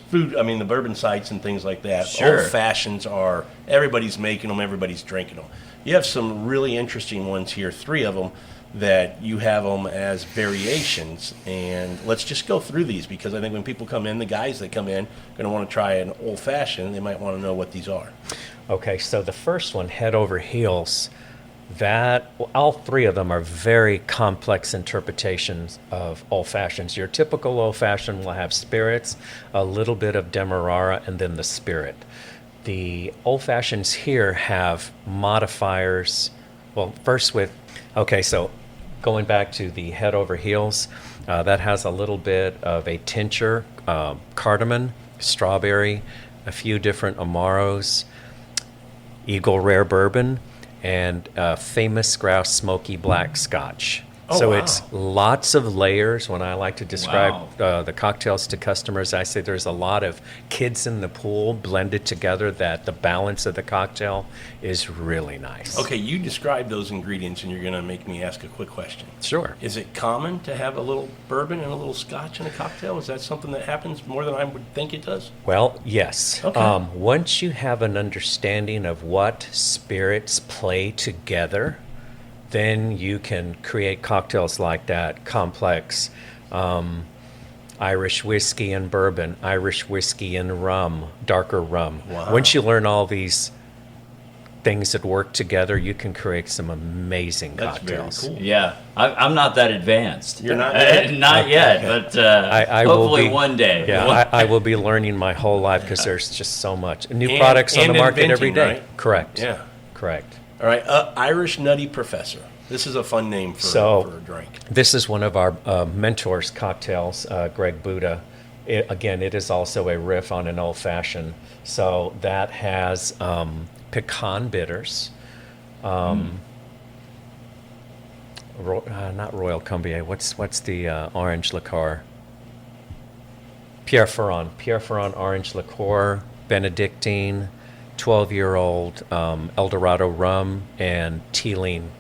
food. I mean, the bourbon sites and things like that. Sure. Old fashions are, everybody's making them, everybody's drinking them. You have some really interesting ones here, 3 of them that you have them as variations, and let's just go through these, because I think when people come in, the guys that come in are going to want to try an old fashioned. They might want to know what these are. Okay, so the first one, Head Over Heels, all 3 of them are very complex interpretations of old fashions. Your typical old fashioned will have spirits, a little bit of demerara, and then the spirit. The old fashions here have modifiers. Well, first so going back to the Head Over Heels, that has a little bit of a tincture, cardamom, strawberry, a few different amaros, Eagle Rare Bourbon, and Famous Grouse Smoky Black Scotch. Oh, so wow. it's lots of layers. When I like to describe Wow. the cocktails to customers, I say there's a lot of kids in the pool blended together, that the balance of the cocktail is really nice. Okay, you described those ingredients, and you're going to make me ask a quick question. Sure. Is it common to have a little bourbon and a little scotch in a cocktail? Is that something that happens more than I would think it does? Well, yes. Okay. Once you have an understanding of what spirits play together, then you can create cocktails like that, complex. Irish whiskey and bourbon, Irish whiskey and rum, darker rum. Wow. Once you learn all these things that work together, you can create some amazing That's cocktails. very cool. Yeah, I'm not that advanced. You're not yet? Not yet, but I will hopefully be- one day. Yeah, I will be learning my whole life, because there's just so much. New products on and the market every inventing, day. right? Correct. Yeah. Correct. All right, Irish Nutty Professor. This is a fun name for a drink. This is one of our mentors' cocktails, Greg Buddha. It is also a riff on an old-fashioned. So that has pecan bitters, not Royal Combier. What's the orange liqueur? Pierre Ferrand orange liqueur, Benedictine, 12-year-old Eldorado rum, and Teeling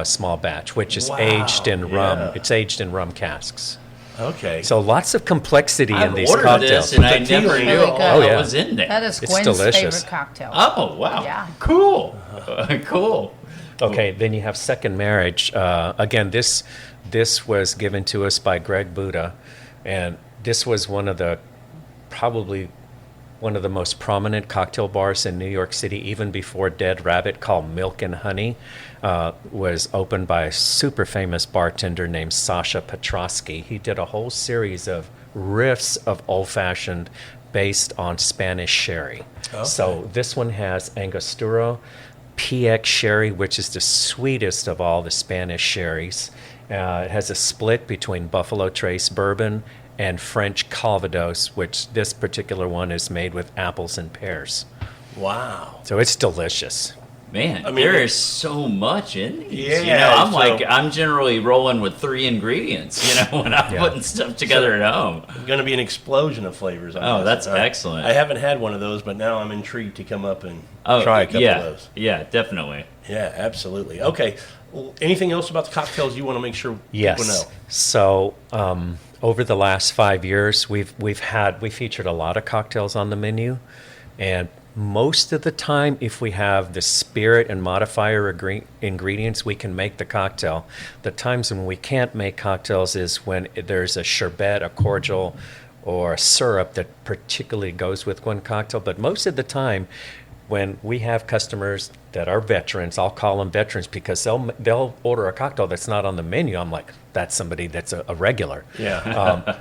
small batch, which is Wow, aged in rum. yeah. It's aged in rum casks. Okay. So lots of complexity I've in these ordered cocktails. this and I But the never tea knew is all really good. that Oh, yeah. was in there. That is It's Gwen's delicious. favorite cocktail. Oh wow! Yeah. Cool, cool. Okay, then you have Second Marriage. Again, this was given to us by Greg Buddha, and this was probably one of the most prominent cocktail bars in New York City, even before Dead Rabbit, called Milk and Honey, was opened by a super famous bartender named Sasha Petrosky. He did a whole series of riffs of old-fashioned based on Spanish sherry. Okay. So this one has Angostura, PX sherry, which is the sweetest of all the Spanish sherries. It has a split between Buffalo Trace bourbon and French Calvados, which this particular one is made with apples and pears. Wow. So it's delicious. Man, I mean, there is so much in these. Yeah, I'm generally rolling with 3 ingredients, when I'm putting stuff together at home. Going to be an explosion of flavors. Oh, that's excellent. I haven't had one of those, but now I'm intrigued to come up and try a couple of those. Yeah, definitely. Yeah, absolutely. Okay. Well, anything else about the cocktails you want to make sure Yes. people know? So over the last 5 years, we featured a lot of cocktails on the menu, and most of the time, if we have the spirit and modifier ingredients, we can make the cocktail. The times when we can't make cocktails is when there's a sherbet, a cordial, or a syrup that particularly goes with one cocktail. But most of the time, when we have customers that are veterans, I'll call them veterans because they'll order a cocktail that's not on the menu. I'm like, that's somebody that's a regular. Yeah.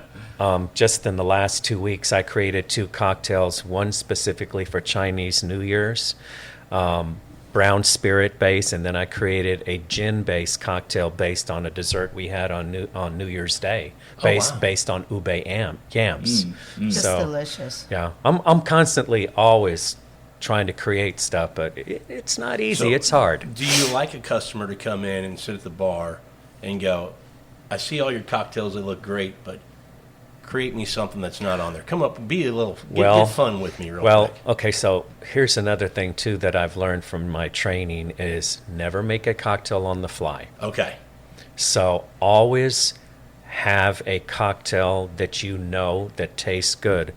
Just in the last 2 weeks, I created 2 cocktails, one specifically for Chinese New Year's, brown spirit base, and then I created a gin-based cocktail based on a dessert we had on New Year's Day, based on ube yams. Just So, delicious. yeah, I'm constantly always trying to create stuff, but it's not easy. So, it's hard. Do you like a customer to come in and sit at the bar and go, I see all your cocktails, they look great, but create me something that's not on there. Come up, be a little, get fun with me real quick. Okay, so here's another thing, too, that I've learned from my training is never make a cocktail on the fly. Okay. So always have a cocktail that you know that tastes good.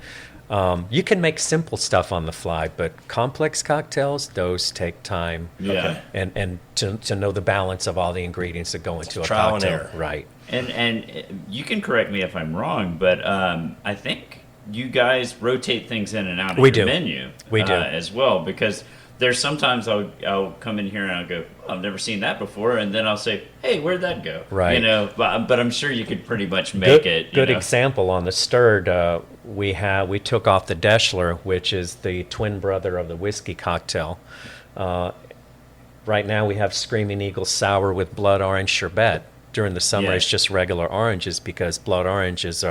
You can make simple stuff on the fly, but complex cocktails, those take time. Yeah. And to know the balance of all the ingredients that go into a trial cocktail. and error. Right. And you can correct me if I'm wrong, but I think you guys rotate things in and out of your menu. We do. As well, because there's sometimes I'll come in here and I'll go, I've never seen that before, and then I'll say, hey, where'd that go? Right. But I'm sure you could pretty much make it. Good example on the stirred. We took off the Deschler, which is the twin brother of the whiskey cocktail. Right now we have Screaming Eagle Sour with blood orange sherbet. During the summer, It's just regular oranges because blood oranges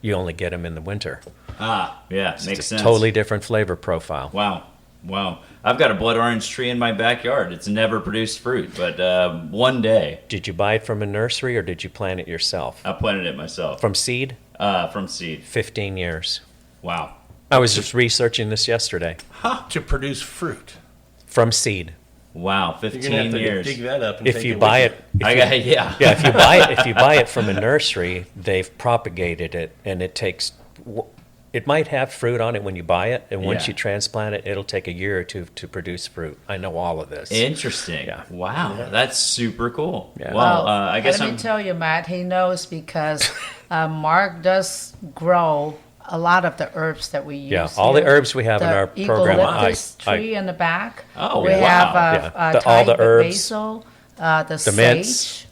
you only get them in the winter. Makes sense. Totally different flavor profile. Wow. I've got a blood orange tree in my backyard. It's never produced fruit, but one day. Did you buy it from a nursery or did you plant it yourself? I planted it myself. From seed? From seed. 15 years. Wow. I was just researching this yesterday. To produce fruit. From seed. Wow, You're 15 gonna have to years. dig that up. And If take you it buy with it, you. if you buy it from a nursery, they've propagated it, and it might have fruit on it when you buy it, and once you transplant it, it'll take a year or two to produce fruit. I know all of this. Interesting. Yeah. Wow, that's super cool. Yeah. Well, I guess let me tell you, Matt, he knows because Mark does grow a lot of the herbs that we use. Yeah, all the herbs we have in our program. Eucalyptus tree in the back. Oh, we wow. have all the herbs, basil, the sage. mints.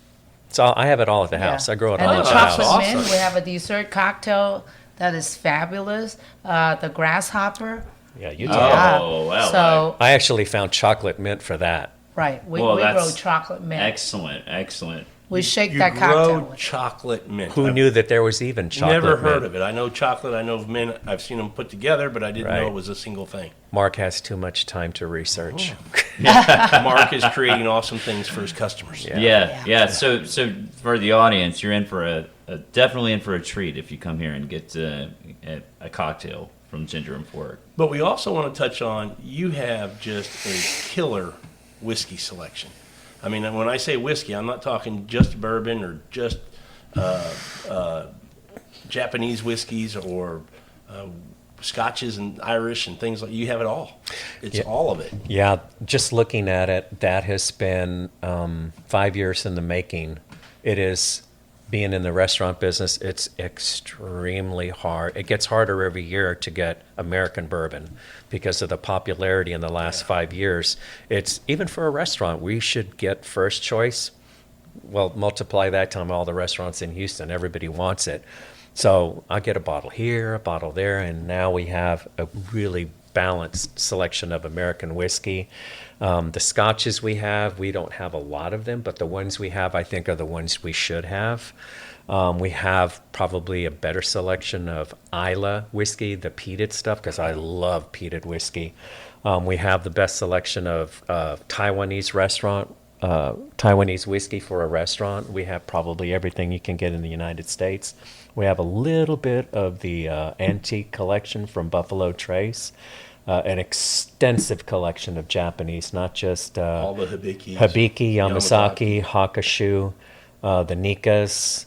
I have it all at the house. I grow it all and at the the house. chocolate mint. Awesome. We have a dessert cocktail that is fabulous. The grasshopper. Yeah, you do. Oh, well. So I actually found chocolate mint for that. right, we Well, grow that's chocolate mint. excellent. We shake You that cocktail. grow chocolate mint. Who knew that there was even chocolate Never heard mint? of it. I know chocolate. I know of mint. I've seen them put together, but I didn't know Right. it was a single thing. Mark has too much time to research. Mark is creating awesome things for his customers. Yeah. So for the audience, you're in for definitely in for a treat if you come here and get a cocktail from Ginger and Fork. But we also want to touch on, you have just a killer whiskey selection. I mean, when I say whiskey, I'm not talking just bourbon or just Japanese whiskeys or scotches and Irish and things like. You have it all. It's all of it. Yeah, just looking at it, that has been 5 years in the making. It is, being in the restaurant business, it's extremely hard. It gets harder every year to get American bourbon because of the popularity in the last 5 years. It's, even for a restaurant, we should get first choice. Well, multiply that time all the restaurants in Houston. Everybody wants it. So I get a bottle here, a bottle there, and now we have a really balanced selection of American whiskey. The scotches we don't have a lot of them, but the ones we have, I think, are the ones we should have. We have probably a better selection of Isla whiskey, the peated stuff, because I love peated whiskey. We have the best selection of Taiwanese whiskey for a restaurant. We have probably everything you can get in the United States. We have a little bit of the antique collection from Buffalo Trace, an extensive collection of Japanese, not just All the hibiki. Hibiki, Yamazaki, Hakushu, the Nikas,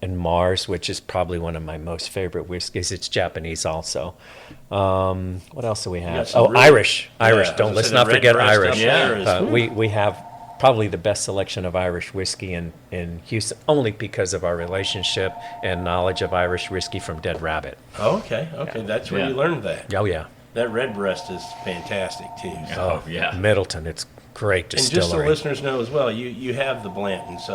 and Mars, which is probably one of my most favorite whiskeys. It's Japanese also. What else do we have? some really- Irish. Yeah, Irish. I was Don't gonna let's say not the red forget breast up Irish. there is- We have probably the best selection of Irish whiskey in Houston, only because of our relationship and knowledge of Irish whiskey from Dead Rabbit. Oh, okay. That's where Yeah. you learned that. Oh yeah. That red breast is fantastic too. So. Oh, yeah. Middleton. It's great And distillery. just so listeners know as well, you have the Blantons,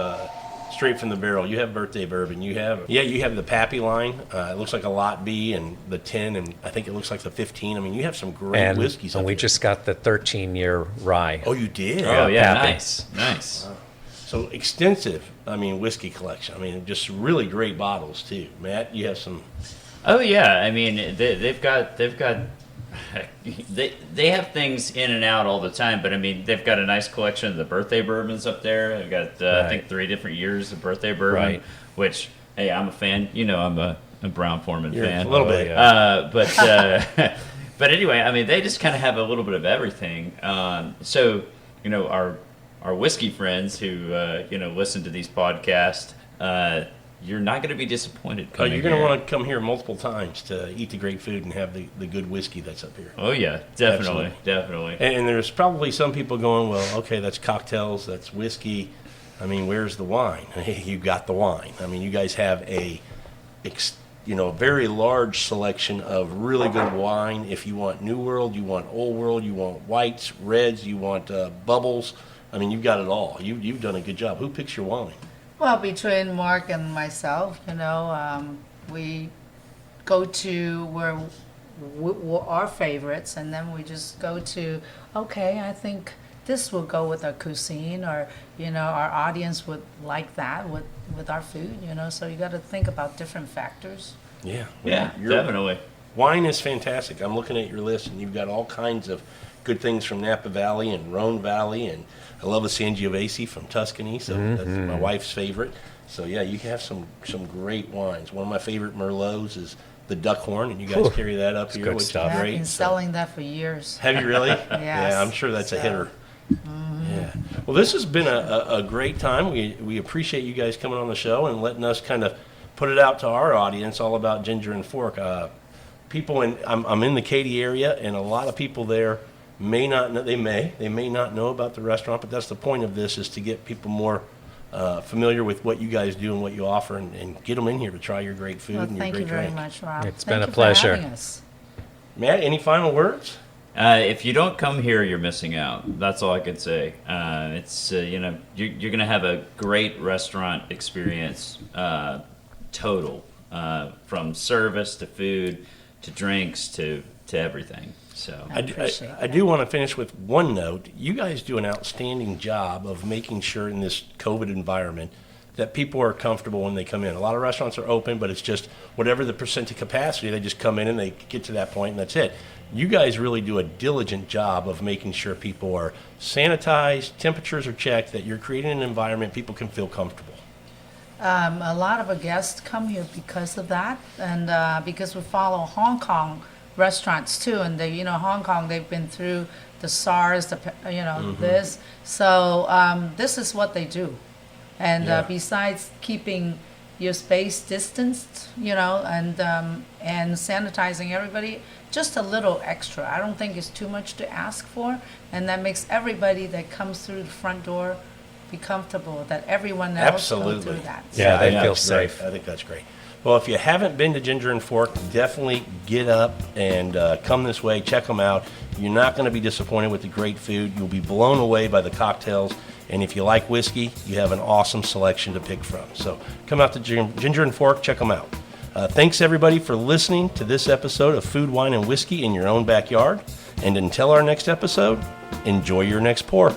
straight from the barrel. You have birthday bourbon. You have the Pappy line. It looks like a Lot B and the 10, and I think it looks like the 15. I mean, you have some great and, whiskeys. and up we here. just got the 13-year rye. Oh, you did. Oh, yeah, Pappy. nice. So extensive. I mean, whiskey collection. I mean, just really great bottles too. Matt, you have some. Oh yeah, I mean they've got they have things in and out all the time, but I mean they've got a nice collection of the birthday bourbons up there. They've got I think 3 different years of birthday bourbon, Right. which hey, I'm a fan. You know, I'm a Brown Foreman You're fan. a little Oh, bit. yeah. But anyway, I mean they just kind of have a little bit of everything. So you know our whiskey friends who listen to these podcasts. You're not going to be disappointed. Oh, Coming you're going to here. want to come here multiple times to eat the great food and have the good whiskey that's up here. Oh yeah, definitely. And there's probably some people going, well, okay, that's cocktails, that's whiskey. I mean, where's the wine? You got the wine. I mean, you guys have a very large selection of really good wine. If you want New World, you want Old World, you want whites, reds, you want bubbles. I mean, you've got it all. You've done a good job. Who picks your wine? Well, between Mark and myself, we go to where our favorites, and then we just go to, okay, I think this will go with our cuisine, or, our audience would like that with our food, so you got to think about different factors. Yeah. Yeah, definitely. Wine is fantastic. I'm looking at your list, and you've got all kinds of good things from Napa Valley and Rhone Valley, and I love the Sangiovese from Tuscany, so that's my wife's favorite. So yeah, you have some great wines. One of my favorite Merlots is the Duckhorn, and you guys carry that up here, good which stuff. is I've great. been selling that for years. Have you really? Yes. Yeah, I'm sure that's a So- hitter. Yeah. Well, this has been a great time. We appreciate you guys coming on the show and letting us kind of put it out to our audience all about Ginger and Fork. People I'm in the Katy area, and a lot of people there may not know. They may not know about the restaurant, but that's the point of this, is to get people more familiar with what you guys do and what you offer, and get them in here to try your great food Well, and your thank great you very drink. much, Rob. It's Thank been a you for pleasure. having us. Matt, any final words? If you don't come here, you're missing out. That's all I could say. It's you're going to have a great restaurant experience, total, from service to food to drinks to everything. So appreciate I do want to finish with one note. You guys do an outstanding job of making sure in this COVID environment that people are comfortable when they come in. A lot of restaurants are open, but it's just whatever the percent of capacity, they just come in and they get to that point and that's it. You guys really do a diligent job of making sure people are sanitized, temperatures are checked, that you're creating an environment people can feel comfortable. A lot of our guests come here because of that, and because we follow Hong Kong restaurants too, and Hong Kong, they've been through the SARS, this. So this is what they do, and Yeah. besides keeping your space distanced, and sanitizing everybody, just a little extra. I don't think it's too much to ask for, and that makes everybody that comes through the front door be comfortable, that everyone else go Absolutely. through that. Yeah, they I feel think that's great. safe. I think that's great. Well, if you haven't been to Ginger and Fork, definitely get up and come this way. Check them out. You're not going to be disappointed with the great food. You'll be blown away by the cocktails. And if you like whiskey, you have an awesome selection to pick from. So come out to Ginger and Fork. Check them out. Thanks, everybody, for listening to this episode of Food, Wine, and Whiskey in Your Own Backyard. And until our next episode, enjoy your next pour.